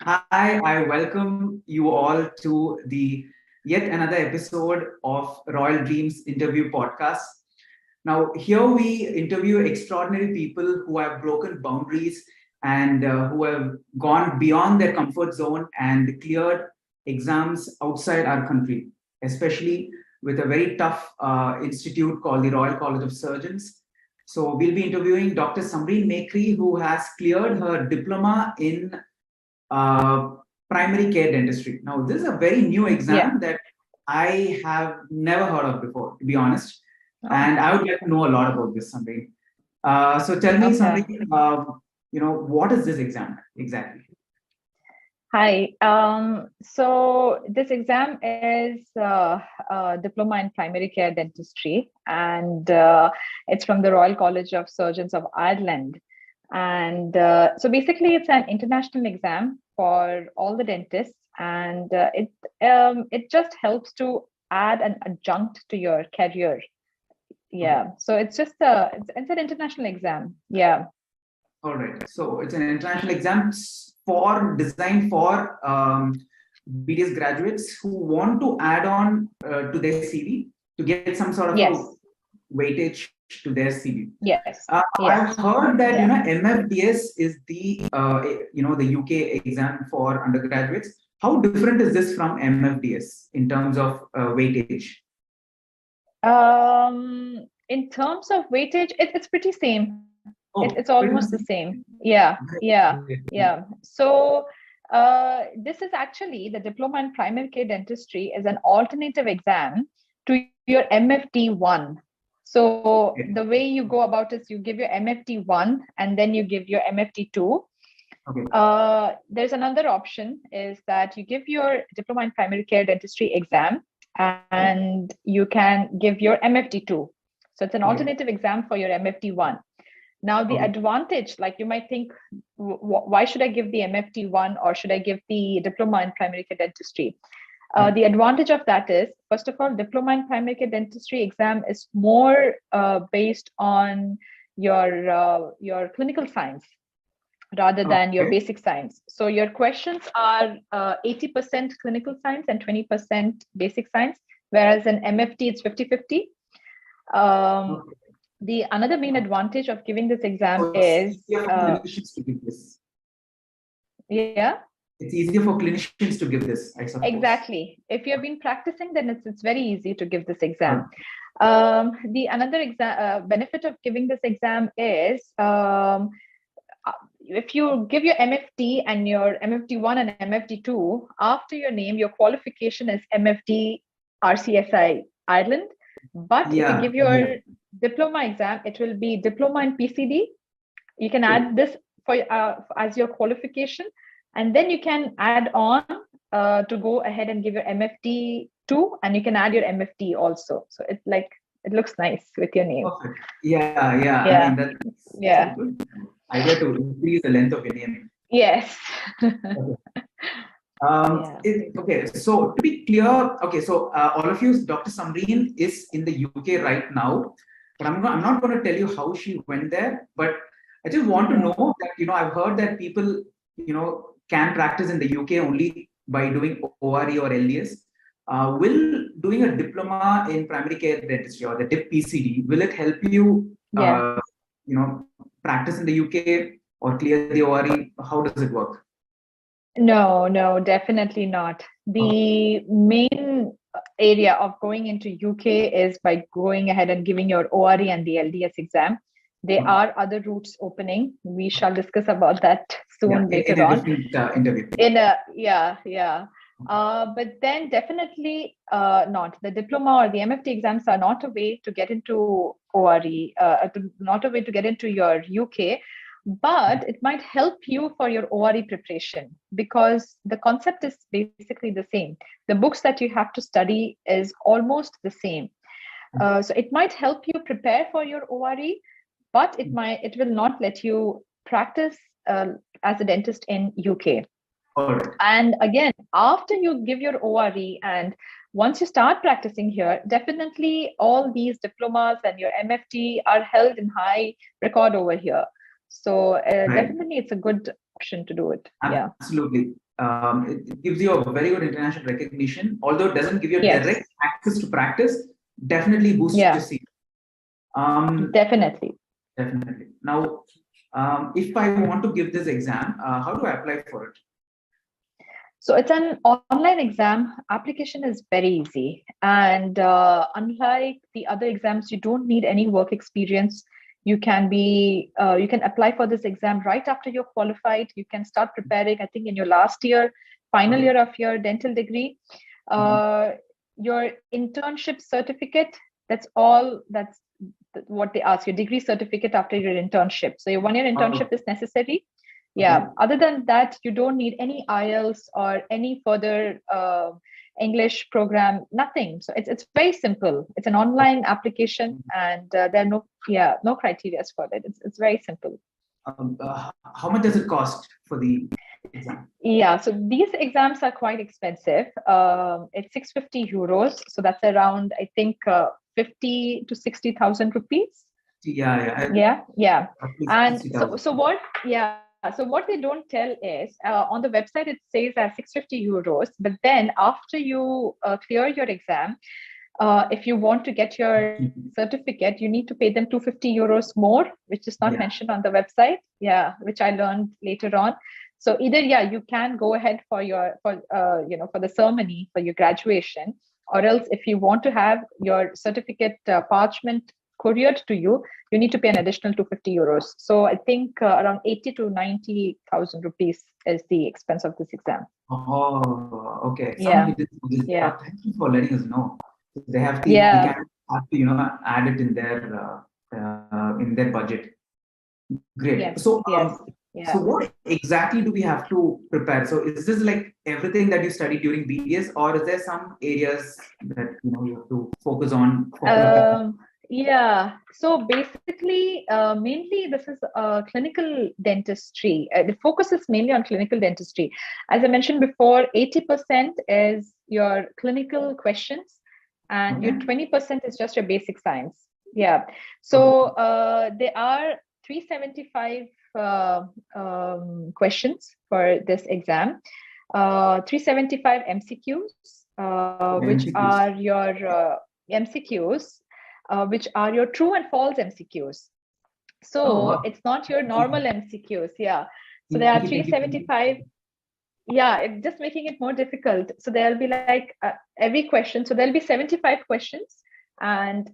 Hi, I welcome you all to the yet another episode of Royal Dreams Interview Podcast. Now, here we interview extraordinary people who have broken boundaries and who have gone beyond their comfort zone and cleared exams outside our country, especially with a very tough institute called the Royal College of Surgeons. So, we'll be interviewing Dr. Samreen Mekri, who has cleared her diploma in uh, primary care dentistry. Now, this is a very new Yeah. exam that I have never heard of before, to be honest. Oh, And I would like to know a lot about this, Samreen. So tell me, okay. Samreen, what is this exam exactly? Hi. So this exam is Diploma in Primary Care Dentistry, and it's from the Royal College of Surgeons of Ireland. And so basically, it's an international exam for all the dentists, and it just helps to add an adjunct to your career. Okay. Yeah. So it's an international exam. Yeah. All right. So it's an international exam for designed for BDS graduates who want to add on to their CV to get some sort of a Yes. weightage to their CV. Yes. I've Yes. heard that Yeah. MFDS is the the UK exam for undergraduates. How different is this from MFDS in terms of weightage? In terms of weightage, it's pretty same. Oh, It's pretty much. almost the same. Yeah, yeah, yeah. So this is actually the Diploma in Primary Care Dentistry is an alternative exam to your MFD1. So Okay. the way you go about is you give your MFD1 and then you give your MFD2. Okay. There's another option is that you give your Diploma in Primary Care Dentistry exam and you can give your MFD2. So it's an Okay. alternative exam for your MFD1. Now, the Okay. advantage, like you might think, why should I give the MFD1 or should I give the Diploma in Primary Care Dentistry? The advantage of that is, first of all, Diploma in Primary Care Dentistry exam is more based on your clinical science rather than your Okay. basic science. So your questions are 80% clinical science and 20% basic science, whereas in MFT it's 50-50. Okay. The another main advantage of giving this exam So it's is easier for clinicians to give this. yeah, It's easier for clinicians to give this, I suppose. exactly. If you've been practicing, then it's very easy to give this exam. Right. The another benefit of giving this exam is if you give your MFT and your MFT1 and MFT2, after your name, your qualification is MFD RCSI Ireland. But if you Yeah. give your diploma exam, it will be diploma in PCD. You can add this for as your qualification, and then you can add on to go ahead and give your MFT2, and you can add your MFT also. So it's like it looks nice with your name. Perfect. Yeah, yeah. I mean, Yeah, that's a yeah, good idea to increase the length of your name. yes, Okay. yeah. Okay, so to be clear, okay, so all of you, Dr. Samreen is in the UK right now, but I'm not going to tell you how she went there, but I just want to Yeah. know that, I've heard that people, can practice in the UK only by doing ORE or LDS. Will doing a diploma in primary care dentistry or the DPCD, will it help you, Yeah. practice in the UK or clear the ORE? How does it work? No, no, definitely not. Okay. The main area of going into UK is by going ahead and giving your ORE and the LDS exam. There Okay. are other routes opening. We shall discuss about that Yeah, soon in later a on. different interview. In a yeah, yeah. But then definitely not. The diploma or the MFT exams are not a way to get into ORE, not a way to get into your UK, but it might help you for your ORE preparation because the concept is basically the same. The books that you have to study is almost the same. So it might help you prepare for your ORE, but it will not let you practice as a dentist in UK. All right. And again, after you give your ORE and once you start practicing here, definitely all these diplomas and your MFT are held in high record over here. So Right. definitely it's a good option to do it. Yeah. Absolutely. it gives you a very good international recognition. Although it doesn't give you Yes. direct access to practice, definitely boosts your CV. Definitely. Definitely. Now, if I want to give this exam, how do I apply for it? So it's an online exam. Application is very easy. And unlike the other exams, you don't need any work experience. You can apply for this exam right after you're qualified. You can start preparing, I think, in your last year, final year of your dental degree. Your internship certificate, that's what they ask, your degree certificate after your internship. So your 1-year internship is necessary. Yeah. Other than that, you don't need any IELTS or any further English program, nothing. So it's very simple. It's an online application, and there are no criteria for it. It's very simple. How much does it cost for the exam? Yeah, so these exams are quite expensive. It's 650 euros. So that's around, I think, 50 to 60,000 rupees. Yeah. And so what they don't tell is on the website it says 650 euros, but then after you clear your exam, if you want to get your certificate, you need to pay them 250 euros more, which is not mentioned on the website. Yeah, which I learned later on. So either you can go ahead for the ceremony for your graduation, or else if you want to have your certificate parchment couriered to you, you need to pay an additional 250 euros. So I think around 80 to 90,000 rupees is the expense of this exam. Oh, okay. Yeah. Thank you for letting us know. They have to, add it in their budget. Great. Yes. So, so what exactly do we have to prepare? So is this like everything that you study during BDS, or is there some areas that you have to focus on? Yeah. So basically, mainly this is clinical dentistry. The focus is mainly on clinical dentistry. As I mentioned before, 80% is your clinical questions, and your 20% is just your basic science. Yeah. So there are 375 questions for this exam. 375 MCQs, which are your MCQs. Which are your true and false MCQs. So it's not your normal MCQs. Yeah. So there are 375. Yeah, it's just making it more difficult. So there'll be like every question. So there'll be 75 questions. And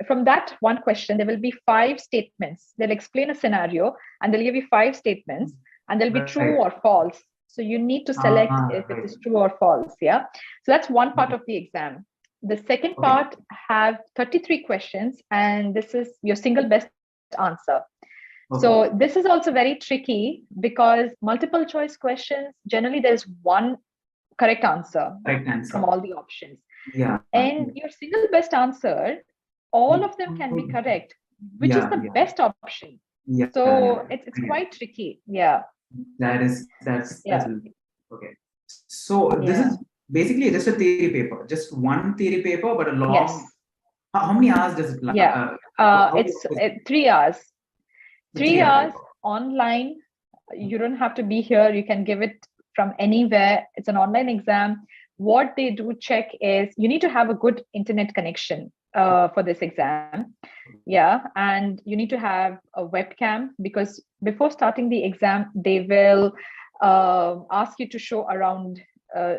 from that one question, there will be 5 statements. They'll explain a scenario and they'll give you 5 statements, and they'll be true or false. So you need to select if it is true or false. Yeah. So that's one part of the exam. The second part have 33 questions, and this is your single best answer. So this is also very tricky because multiple choice questions, generally there's one correct answer from all the options. Yeah. And your single best answer, all of them can be correct, which is the best option. Yeah. So it's quite tricky. Yeah. That's okay. So this is basically just a theory paper, just one theory paper, but a long. Yes. How many hours does it last? Yeah. It's 3 hours. 3 hours online. You don't have to be here. You can give it from anywhere. It's an online exam. What they do check is you need to have a good internet connection for this exam. Yeah. And you need to have a webcam, because before starting the exam, they will ask you to show around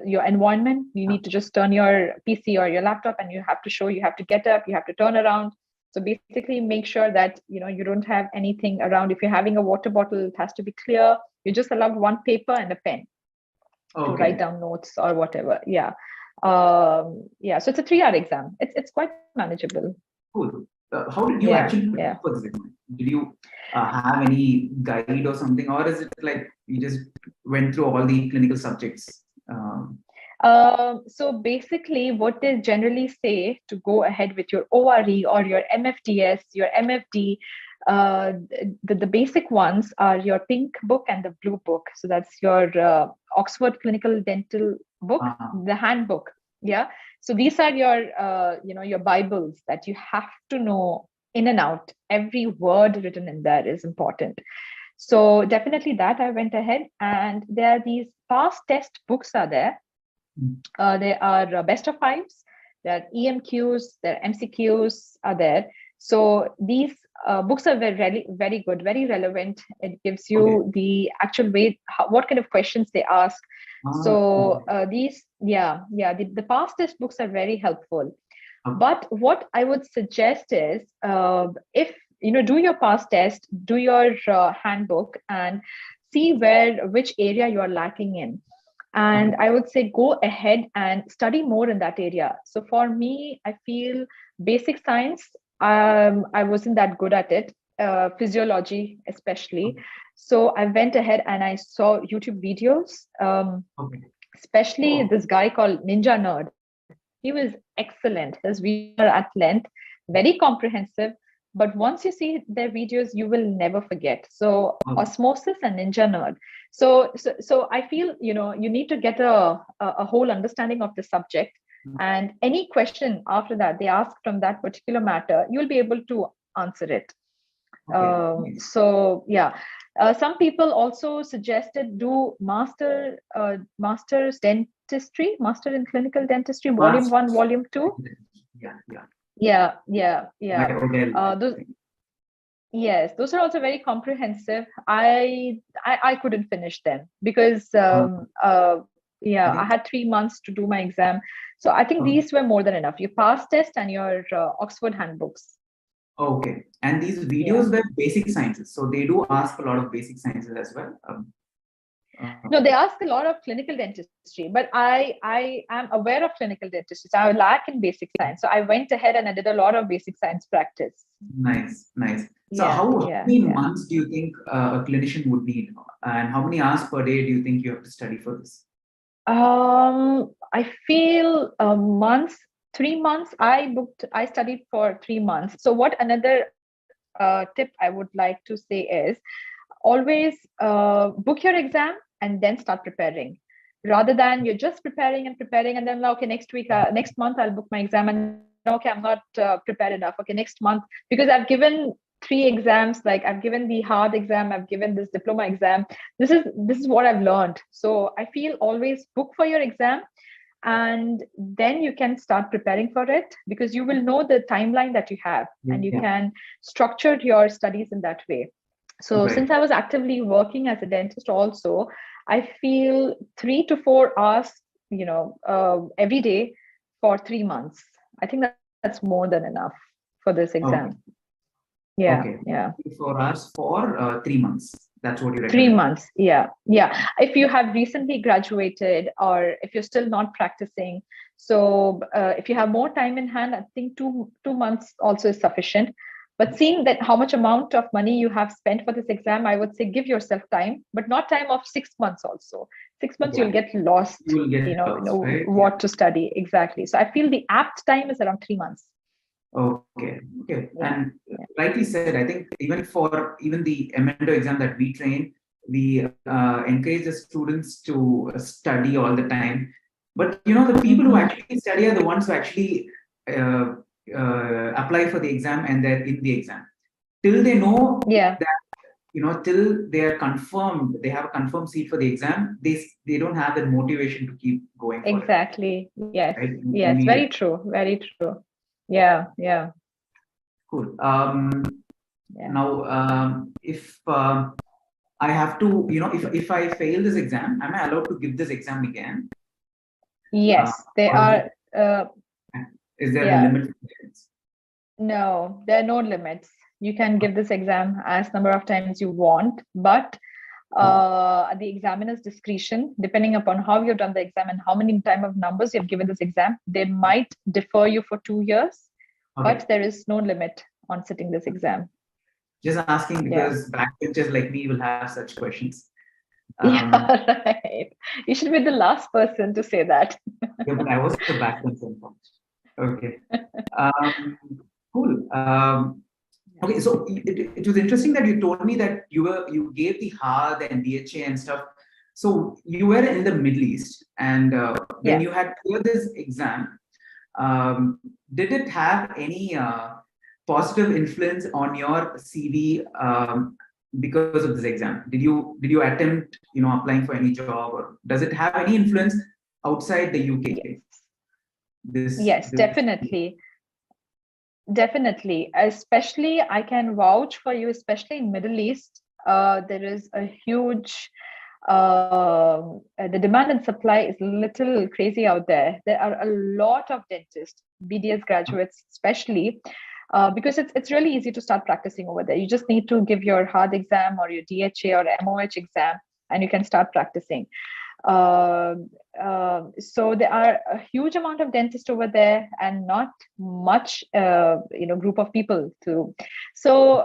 your environment. You need to just turn your PC or your laptop, and you have to get up, you have to turn around. So basically make sure that you don't have anything around. If you're having a water bottle, it has to be clear. You're just allowed one paper and a pen to write down notes or whatever. Yeah. So it's a 3-hour exam. It's quite manageable. Cool. How did you actually prepare for this exam? Did you have any guide or something, or is it like you just went through all the clinical subjects? So basically what they generally say to go ahead with your ORE or your MFDS, your MFD, the basic ones are your pink book and the blue book. So that's your Oxford Clinical Dental book, the handbook. Yeah. So these are your Bibles that you have to know in and out. Every word written in there is important. So definitely that I went ahead, and there are these past test books are there. There are best of fives, there are EMQs, there are MCQs are there. So these books are very good, very relevant. It gives Okay. you the actual way, what kind of questions they ask. So these, the past test books are very helpful. But what I would suggest is, if do your past test, do your handbook, and see which area you are lacking in. And I would say go ahead and study more in that area. So for me, I feel basic science, I wasn't that good at it, physiology especially. So I went ahead and I saw YouTube videos, especially this guy called Ninja Nerd. He was excellent. His videos are at length, very comprehensive. But once you see their videos, you will never forget. So Osmosis and Ninja Nerd. So I feel you need to get a whole understanding of the subject, and any question after that they ask from that particular matter, you'll be able to answer it. So yeah, some people also suggested do master's dentistry, master in clinical dentistry, volume 1, volume 2. Yeah. Yes, those are also very comprehensive. I couldn't finish them because I had 3 months to do my exam. So I think these were more than enough. Your pass test and your Oxford handbooks. Okay, and these videos were basic sciences, so they do ask a lot of basic sciences as well. No, they ask a lot of clinical dentistry, but I am aware of clinical dentistry. So I lack in basic science. So I went ahead and I did a lot of basic science practice. Nice. So how many months do you think a clinician would need, and how many hours per day do you think you have to study for this? I feel months. 3 months. I studied for 3 months. So what another tip I would like to say is, always book your exam and then start preparing, rather than you're just preparing and then okay, next month I'll book my exam, and okay, I'm not prepared enough. Okay, next month, because I've given 3 exams, like I've given the hard exam, I've given this diploma exam. This is what I've learned. So I feel always book for your exam, and then you can start preparing for it, because you will know the timeline that you have, and you can structure your studies in that way. So since I was actively working as a dentist also, I feel 3 to 4 hours, every day for 3 months. I think that's more than enough for this exam. Okay. 4 hours for 3 months. That's what you recommend. 3 months. Yeah. If you have recently graduated, or if you're still not practicing, so if you have more time in hand, I think two months also is sufficient. But seeing that how much amount of money you have spent for this exam, I would say give yourself time, but not time of 6 months also. 6 months, you'll get lost, right? what to study. Exactly. So I feel the apt time is around 3 months. Okay. And rightly said, I think even the Emendo exam that we train, we encourage the students to study all the time. But the people who actually study are the ones who actually apply for the exam, and they're in the exam. Till they know that, till they are confirmed, they have a confirmed seat for the exam, they don't have that motivation to keep going for exactly. it. Yes. Right? Yes. Very true. Very true. Yeah. Cool. Now, if I have to, if I fail this exam, am I allowed to give this exam again? Yes, they are. Is there a limit? No, there are no limits. You can give this exam as number of times you want, but at the examiner's discretion, depending upon how you've done the exam and how many time of numbers you've given this exam, they might defer you for 2 years, but there is no limit on sitting this exam. Just asking because backbenchers like me will have such questions. Right. You should be the last person to say that. But I was the backbencher. Okay. Cool. Okay, so it was interesting that you told me that you gave the hard and DHA and stuff. So you were in the Middle East, and when you had cleared this exam, did it have any positive influence on your CV because of this exam? Did you attempt, applying for any job, or does it have any influence outside the UK? Yes, definitely. Definitely. Especially, I can vouch for you, especially in Middle East, there is a huge, the demand and supply is a little crazy out there. There are a lot of dentists, BDS graduates, especially, because it's really easy to start practicing over there. You just need to give your hard exam or your DHA or MOH exam, and you can start practicing. So there are a huge amount of dentists over there, and not much, group of people too. So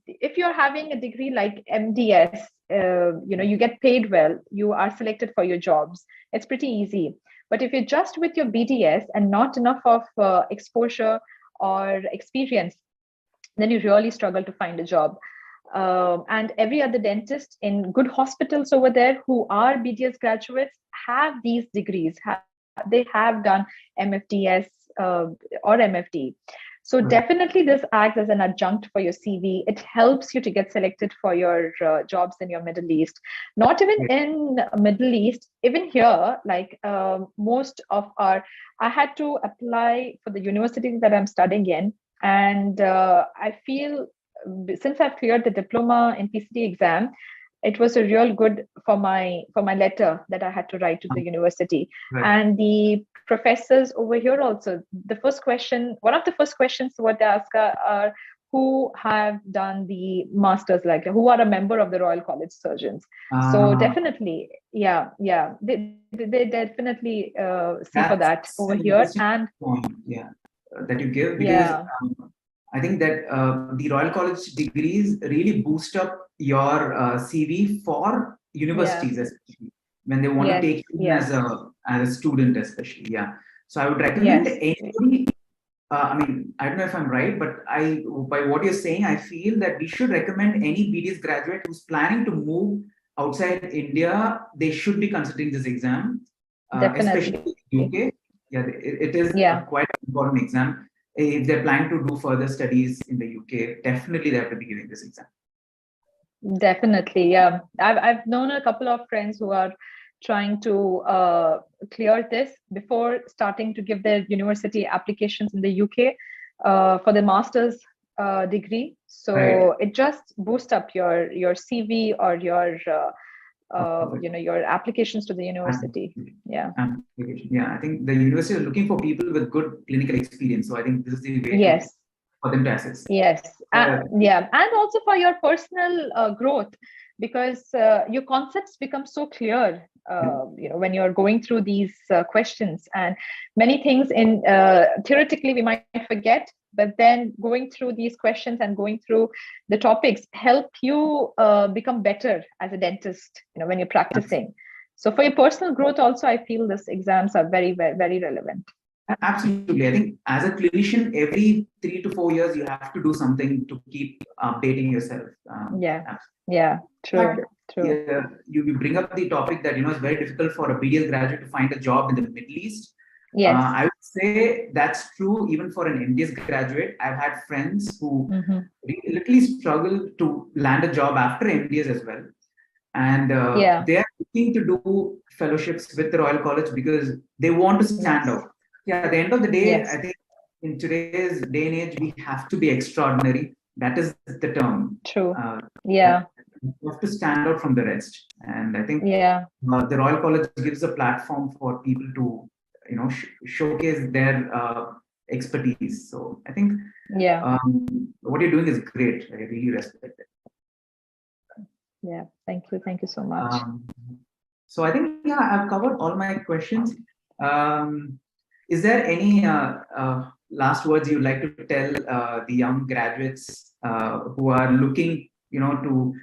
if you're having a degree like MDS, you get paid well, you are selected for your jobs. It's pretty easy. But if you're just with your BDS and not enough of exposure or experience, then you really struggle to find a job. And every other dentist in good hospitals over there who are BDS graduates have these degrees. They have done MFDS or MFD. So definitely this acts as an adjunct for your CV. It helps you to get selected for your jobs in your Middle East. Not even in Middle East, even here, like most of I had to apply for the universities that I'm studying in. And I feel since I've cleared the diploma in PCD exam, it was a real good for my letter that I had to write to the university. And the professors over here also, one of the first questions what they ask are who have done the masters, like who are a member of the Royal College Surgeons. So definitely, they definitely see for that over here. And that you give, because I think that the Royal College degrees really boost up your CV for universities, especially when they want to take you as a student, especially. So I would recommend anybody. I mean, I don't know if I'm right, but by what you're saying, I feel that we should recommend any BDS graduate who's planning to move outside India. They should be considering this exam, especially in UK. It is a quite important exam. If they're planning to do further studies in the UK, definitely they have to be giving this exam. Definitely, yeah. I've known a couple of friends who are trying to clear this before starting to give their university applications in the UK for the master's degree. So it just boosts up your CV or your your applications to the university. I think the university is looking for people with good clinical experience. So I think this is the way for them to assess. And also for your personal growth, because your concepts become so clear when you're going through these questions, and many things in theoretically we might forget, but then going through these questions and going through the topics help you become better as a dentist, when you're practicing. So for your personal growth also, I feel these exams are very, very, very relevant. Absolutely. I think as a clinician, every 3 to 4 years, you have to do something to keep updating yourself. True. You bring up the topic that, it's very difficult for a BDS graduate to find a job in the Middle East. I would say that's true even for an MDS graduate. I've had friends who literally struggle to land a job after MDS as well. And they are looking to do fellowships with the Royal College because they want to stand out. At the end of the day, I think in today's day and age, we have to be extraordinary. That is the term. True. You have to stand out from the rest. And I think the Royal College gives a platform for people to, showcase their expertise. So I think what you're doing is great. I really respect it. Thank you so much. So I think I've covered all my questions. Is there any last words you'd like to tell the young graduates who are looking, to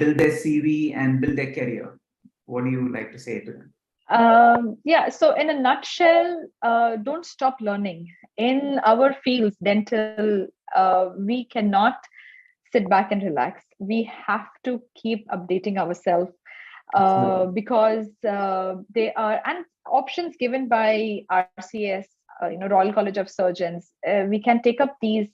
build their CV and build their career? What do you like to say to them? So in a nutshell, don't stop learning. In our fields, dental, we cannot sit back and relax. We have to keep updating ourselves because they are, and options given by RCS, Royal College of Surgeons. We can take up these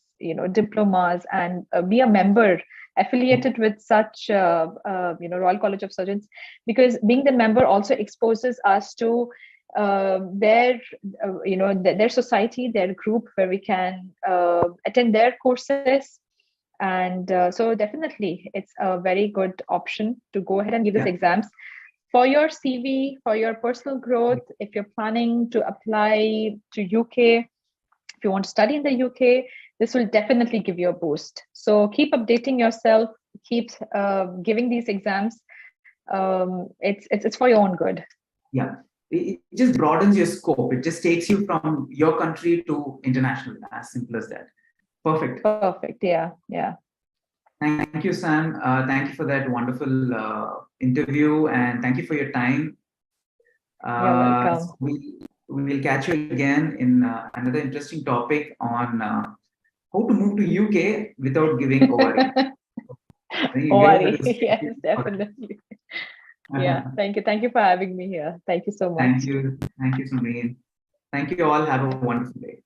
diplomas and be a member affiliated with such Royal College of Surgeons, because being the member also exposes us to their society, their group, where we can attend their courses. And so definitely it's a very good option to go ahead and give these exams for your CV, for your personal growth. If you're planning to apply to UK, if you want to study in the UK, this will definitely give you a boost. So keep updating yourself, keep giving these exams. It's for your own good. Yeah, it just broadens your scope. It just takes you from your country to international. As simple as that. Perfect. Yeah. Thank you, Sam. Thank you for that wonderful interview, and thank you for your time. You're welcome. So we'll catch you again in another interesting topic on how to move to UK without giving ORE. Yes, definitely. Yeah, thank you for having me here. Thank you so much. Thank you, Samreen. Thank you all. Have a wonderful day.